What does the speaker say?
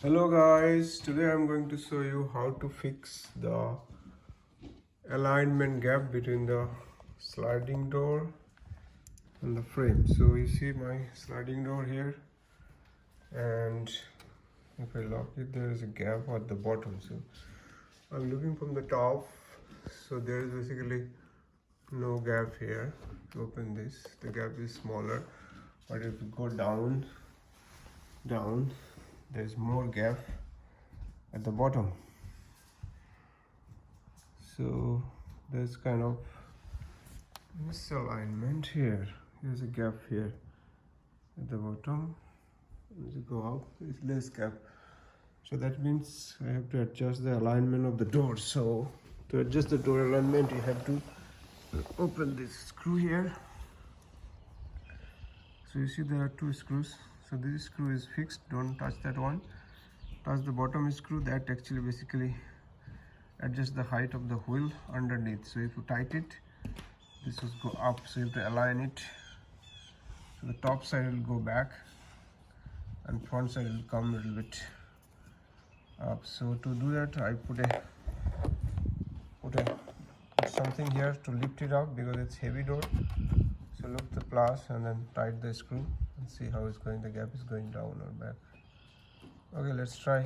Hello guys, today I'm going to show you how to fix the alignment gap between the sliding door and the frame. So you see my sliding door here, and if I lock it, there is a gap at the bottom. So I'm looking from the top, so there is basically no gap here. To open this, the gap is smaller, but if you go down, there's more gap at the bottom. So there's kind of misalignment here. Here's a gap here at the bottom. As you go up, there's less gap. So that means I have to adjust the alignment of the door. So to adjust the door alignment, you have to open this screw here. So you see there are two screws. So this screw is fixed. Don't touch that one. Touch the bottom screw. That actually basically adjust the height of the wheel underneath. So if you tighten it, this will go up, so you have to align it. So the top side will go back and front side will come a little bit up. So to do that, I put something here to lift it up because it's heavy door. So lift the plus and then tighten the screw and see how it's going. The gap is going down or back. Okay, let's try.